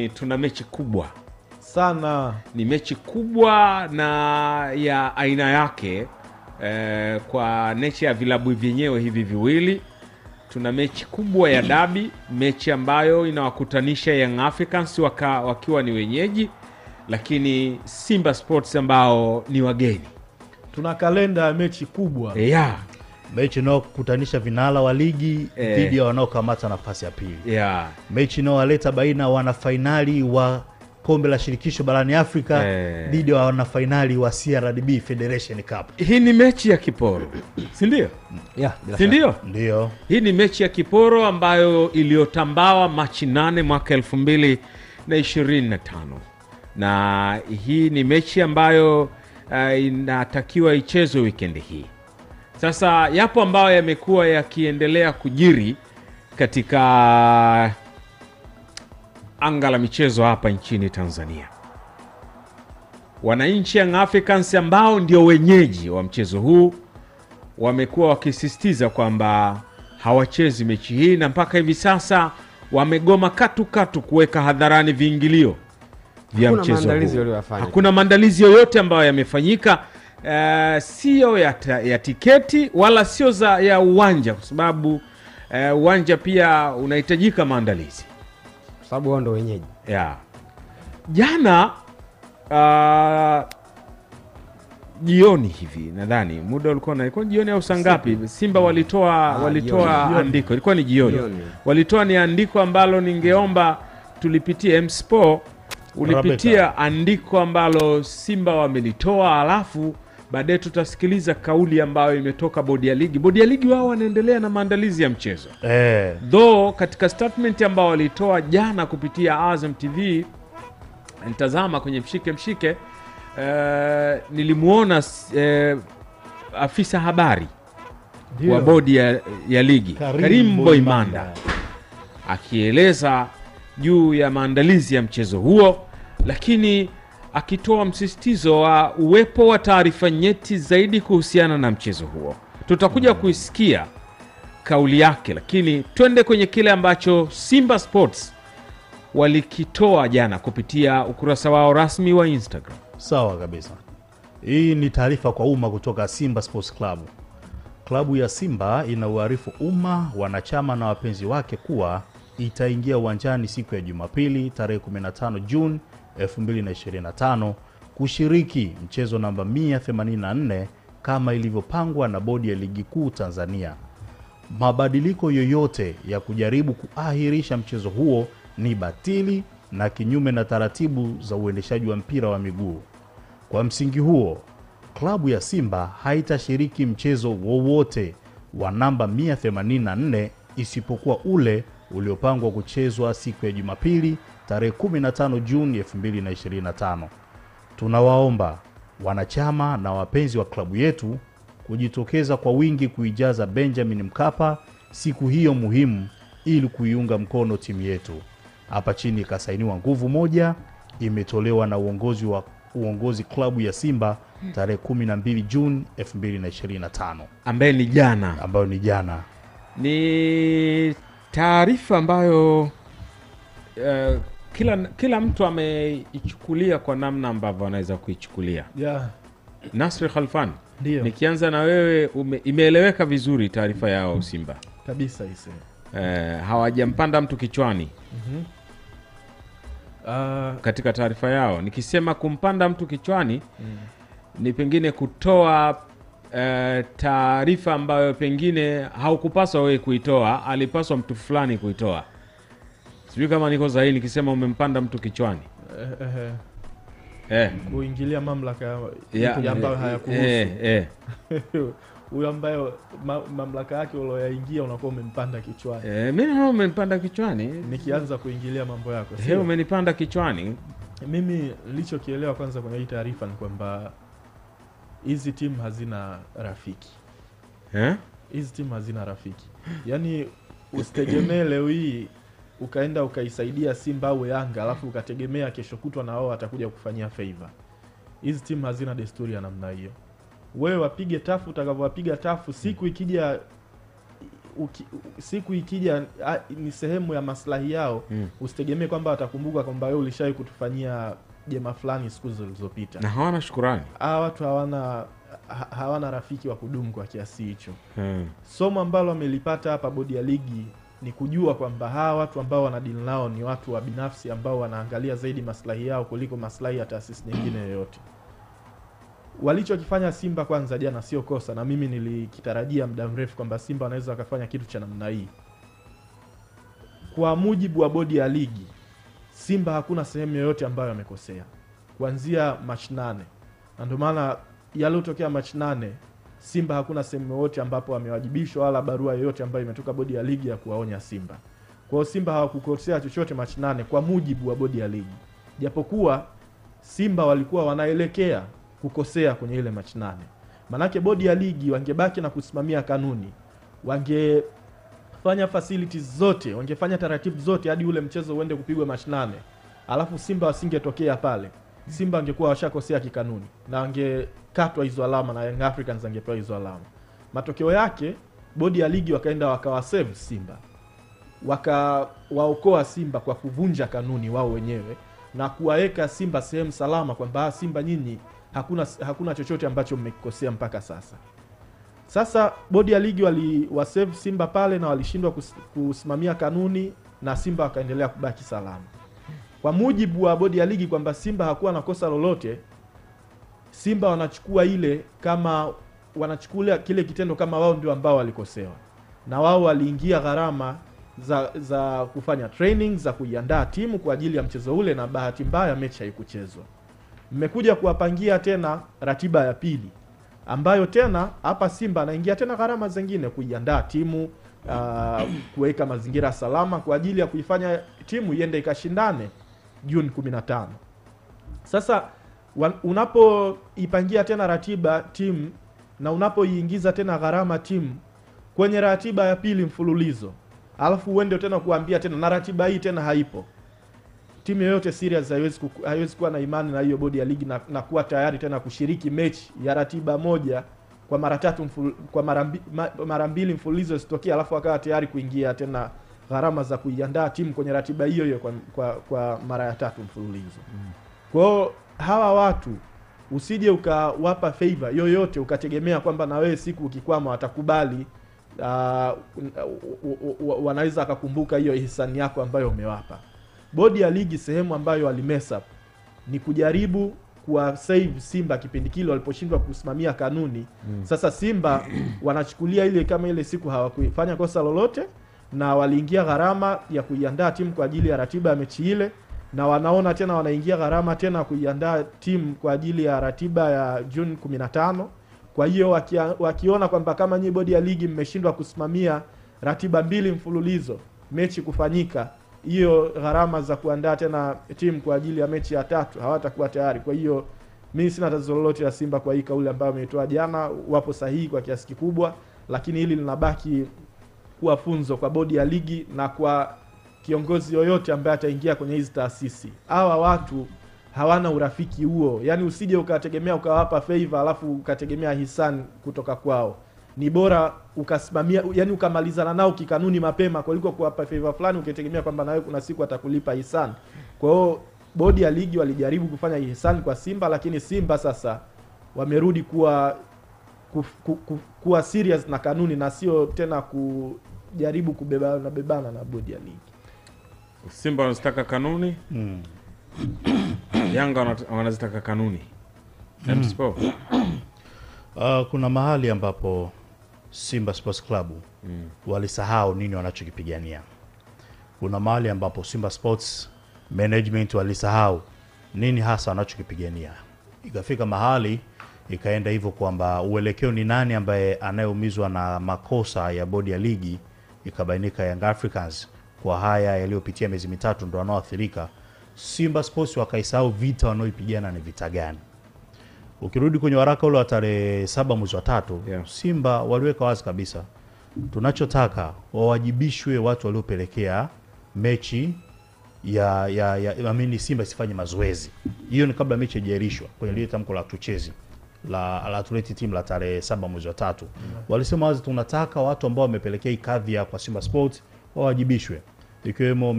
tuna mechi kubwa sana. Ni mechi kubwa na ya aina yake kwa necha ya vilabu vyenyewe hivi viwili. Tuna mechi kubwa ya dabi, mechi ambayo inawakutanisha Young Africans wakiwa ni wenyeji, lakini Simba Sports ambao ni wageni. Tuna kalenda ya mechi kubwa. Mechi inayokutanisha vinara wa ligi dhidi ya wanaokamata nafasi ya pili. Mechi inayowaleta baina wana finali wa kombe la shirikisho barani Afrika dhidi ya wana finali wa CRDB Federation Cup. Hii ni mechi ya kiporo, si ndio? Si ndio? Ndio. Hii ni mechi ya kiporo ambayo iliyotambawa Machi 8 mwaka 2025. Na hii ni mechi ambayo inatakiwa ichezwe weekend hii. Sasa yapo ambayo yamekuwa yakiendelea kujiri katika anga la michezo hapa nchini Tanzania. Wananchi Young Africans ambao ndio wenyeji wa mchezo huu wamekuwa wakisisitiza kwamba hawachezi mechi hii, na mpaka hivi sasa wamegoma katu kuweka hadharani viingilio vya mchezo huu. Hakuna maandalizi yoyote ambayo yamefanyika, sio ya tiketi wala sio ya uwanja, kwa sababu uwanja pia unahitajika maandalizi, kwa sababu wao ndio wenyeji. Jana jioni hivi, nadhani muda ulikuwa jioni au saa ngapi, Simba walitoa andiko. Ilikuwa ni jioni. Walitoa ni andiko ambalo ningeomba tulipitie. Mspo ulipitia andiko ambalo Simba wamelitoa, alafu baadaye tutasikiliza kauli ambayo imetoka bodi ya ligi. Bodi ya ligi wao wanaendelea na maandalizi ya mchezo. Though katika statement ambao walitoa jana kupitia Azam TV, nitazama kwenye mshike nilimuona afisa habari wa bodi ya ligi Karim Boimanda akieleza juu ya maandalizi ya mchezo huo, lakini akitoa msisitizo wa uwepo wa taarifa nyeti zaidi kuhusiana na mchezo huo. Tutakuja kuisikia kauli yake, lakini twende kwenye kile ambacho Simba Sports walikitoa jana kupitia ukurasa wao rasmi wa Instagram. Sawa kabisa. Hii ni taarifa kwa umma kutoka Simba Sports Club. Klabu ya Simba inauarifu umma, wanachama na wapenzi wake kuwa itaingia uwanjani siku ya Jumapili tarehe 15 Juni 2025 kushiriki mchezo namba 184 kama ilivyopangwa na bodi ya ligi kuu Tanzania. Mabadiliko yoyote ya kujaribu kuahirisha mchezo huo ni batili na kinyume na taratibu za uendeshaji wa mpira wa miguu. Kwa msingi huo, klabu ya Simba haitashiriki mchezo wowote wa namba 184 isipokuwa ule uliopangwa kuchezwa siku ya Jumapili tarehe 15 Juni 2025. Tunawaomba wanachama na wapenzi wa klabu yetu kujitokeza kwa wingi kuijaza Benjamin Mkapa siku hiyo muhimu ili kuiunga mkono timu yetu. Hapa chini kasainiwa nguvu moja, imetolewa na uongozi klabu ya Simba tarehe 12 Juni 2025, ambayo ni jana. Ni taarifa ambayo kila mtu ameichukulia kwa namna ambavyo anaweza kuichukulia. Nasri Khalfan, nikianza na wewe, imeeleweka vizuri taarifa yao Simba kabisa hisi. Hawajampanda mtu kichwani. Katika taarifa yao, nikisema kumpanda mtu kichwani ni pengine kutoa taarifa ambayo pengine haukupaswa wewe kuitoa, alipaswa mtu fulani kuitoa. Sijui kama niko sahihi nikisema umempanda mtu kichwani. Kuingilia mamlaka ya ambayo hayakuhusu. Huyo ambaye mamlaka yake uloyaingia unakuwa umempanda kichwani. Mimi umempanda kichwani nikianza kuingilia mambo yako. Umenipanda kichwani. Mimi nilichokielewa kwanza kwenye hii taarifa ni kwamba hizi timu hazina rafiki. Hizi timu hazina rafiki. Yaani usitegemee leo hii ukaenda ukaisaidia Simba au Yanga alafu ukategemea kesho kutwa na wao atakuja kufanyia favor. Hizi timu hazina desturi ya namna hiyo. Wewe wapige tafu utakavyowapiga tafu, siku ikija siku ikija ni sehemu ya maslahi yao, usitegemee kwamba watakumbuka kwamba wewe ulishawahi kutufanyia jema fulani siku zilizopita. Na hawana shukrani. Watu hawana rafiki wa kudumu kwa kiasi hicho. Somo ambalo wamelipata hapa bodi ya ligi ni kujua kwamba hawa watu ambao wanadili nao ni watu wa binafsi ambao wanaangalia zaidi maslahi yao kuliko maslahi ya taasisi nyingine yoyote. Walichokifanya Simba kwanza jana sio kosa, na mimi nilikitarajia muda mrefu kwamba Simba wanaweza wakafanya kitu cha namna hii. Kwa mujibu wa bodi ya ligi, Simba hakuna sehemu yoyote ambayo wamekosea kuanzia match 8. Na ndio maana yaliyotokea match 8, Simba hakuna sehemu yoyote ambapo wamewajibishwa wala barua yoyote ambayo imetoka bodi ya ligi ya kuwaonya Simba. Kwa hiyo Simba hawakukosea chochote match 8 kwa mujibu wa bodi ya ligi. Japokuwa Simba walikuwa wanaelekea kukosea kwenye ile match 8. Manake bodi ya ligi wangebaki na kusimamia kanuni, wangefanya facilities zote, wangefanya taratibu zote hadi ule mchezo uende kupigwa match 8. Alafu Simba wasingetokea pale. Simba wangekuwa washakosea kikanuni na wangekatwa hizo alama na Young Africans angepewa hizo alama. Matokeo yake bodi ya ligi wakaenda wakawasave Simba. Wakawaokoa Simba kwa kuvunja kanuni wao wenyewe na kuwaweka Simba sehemu salama kwamba Simba nyinyi hakuna chochote ambacho mmekosea mpaka sasa. Sasa bodi ya ligi waliwasave Simba pale na walishindwa kusimamia kanuni na Simba wakaendelea kubaki salama. Kwa mujibu wa bodi ya ligi kwamba Simba hakuwa na kosa lolote, Simba wanachukulia kile kitendo kama wao ndio ambao walikosewa. Na wao waliingia gharama za kufanya training, za kuiandaa timu kwa ajili ya mchezo ule, na bahati mbaya mechi haikuchezwa. Mmekuja kuwapangia tena ratiba ya pili ambayo tena hapa Simba anaingia tena gharama zingine kuiandaa timu, kuweka mazingira salama kwa ajili ya kuifanya timu iende ikashindane Juni 15. Sasa unapoipangia tena ratiba timu na unapoiingiza tena gharama timu kwenye ratiba ya pili mfululizo, alafu uende tena kuambia tena na ratiba hii tena haipo, timu yoyote serious haiwezi kuwa na imani na hiyo bodi ya ligi na kuwa tayari tena kushiriki mechi ya ratiba moja kwa mara mbili mfululizo isitokee, alafu akawa tayari kuingia tena gharama za kuiandaa timu kwenye ratiba hiyo kwa mara ya 3 mfululizo. Kwa hiyo hawa watu usije ukawapa favor yoyote ukategemea kwamba na wewe siku ukikwama watakubali, wanaweza akakumbuka hiyo ihsani yako ambayo umewapa. Bodi ya ligi sehemu ambayo walimess up ni kujaribu kuwa save Simba kipindi kile waliposhindwa kusimamia kanuni. Sasa Simba wanachukulia ile kama ile siku hawakufanya kosa lolote, na waliingia gharama ya kuiandaa timu kwa ajili ya ratiba ya mechi ile, na wanaona tena wanaingia gharama tena kuiandaa timu kwa ajili ya ratiba ya Juni 15. Kwa hiyo wakiona kwamba kama nyinyi bodi ya ligi mmeshindwa kusimamia ratiba 2 mfululizo mechi kufanyika, hiyo gharama za kuandaa tena timu kwa ajili ya mechi ya 3 hawatakuwa tayari. Kwa hiyo mimi sina tatizo lolote ya Simba kwa hii kauli ambayo ametoa jana, wapo sahihi kwa kiasi kikubwa, lakini hili linabaki kuwa funzo kwa bodi ya ligi na kwa kiongozi yoyote ambaye ataingia kwenye hizi taasisi. Hawa watu hawana urafiki huo. Yaani usije ukategemea ukawapa favor alafu ukategemea hisani kutoka kwao. Ni bora ukasimamia, yani ukamalizana nao kikanuni mapema kuliko kuwapa favor fulani ukitegemea kwamba nawe kuna siku atakulipa hisani. Kwa hiyo bodi ya ligi walijaribu kufanya hisani kwa Simba, lakini Simba sasa wamerudi kuwa serious na kanuni na sio tena kujaribu bebana na bodi ya ligi. Simba wanataka kanuni, Yanga wanazitaka kanuni. Kuna mahali ambapo Simba Sports Club walisahau nini wanachokipigania. Kuna mahali ambapo Simba Sports Management walisahau nini hasa wanachokipigania. Ikafika mahali ikaenda hivyo kwamba uelekeo ni nani ambaye anayeumizwa na makosa ya bodi ya ligi, ikabainika Young Africans kwa haya yaliyopitia miezi 3 ndio wanaoathirika. Simba Sports wakaisahau vita wanaoipigana ni vita gani. Ukirudi kwenye waraka ule wa tarehe 7 mwezi wa 3, Simba waliweka wazi kabisa tunachotaka wawajibishwe watu waliopelekea mechi ya Simba isifanye mazoezi. Hiyo ni kabla mechi haijaahirishwa kwenye ile tamko la tuchezi. la Athletic team la tarehe 7 mwezi wa 3. Walisema wazi tunataka watu ambao wamepelekea hii kadhia kwa Simba Sports wawajibishwe, ikiwemo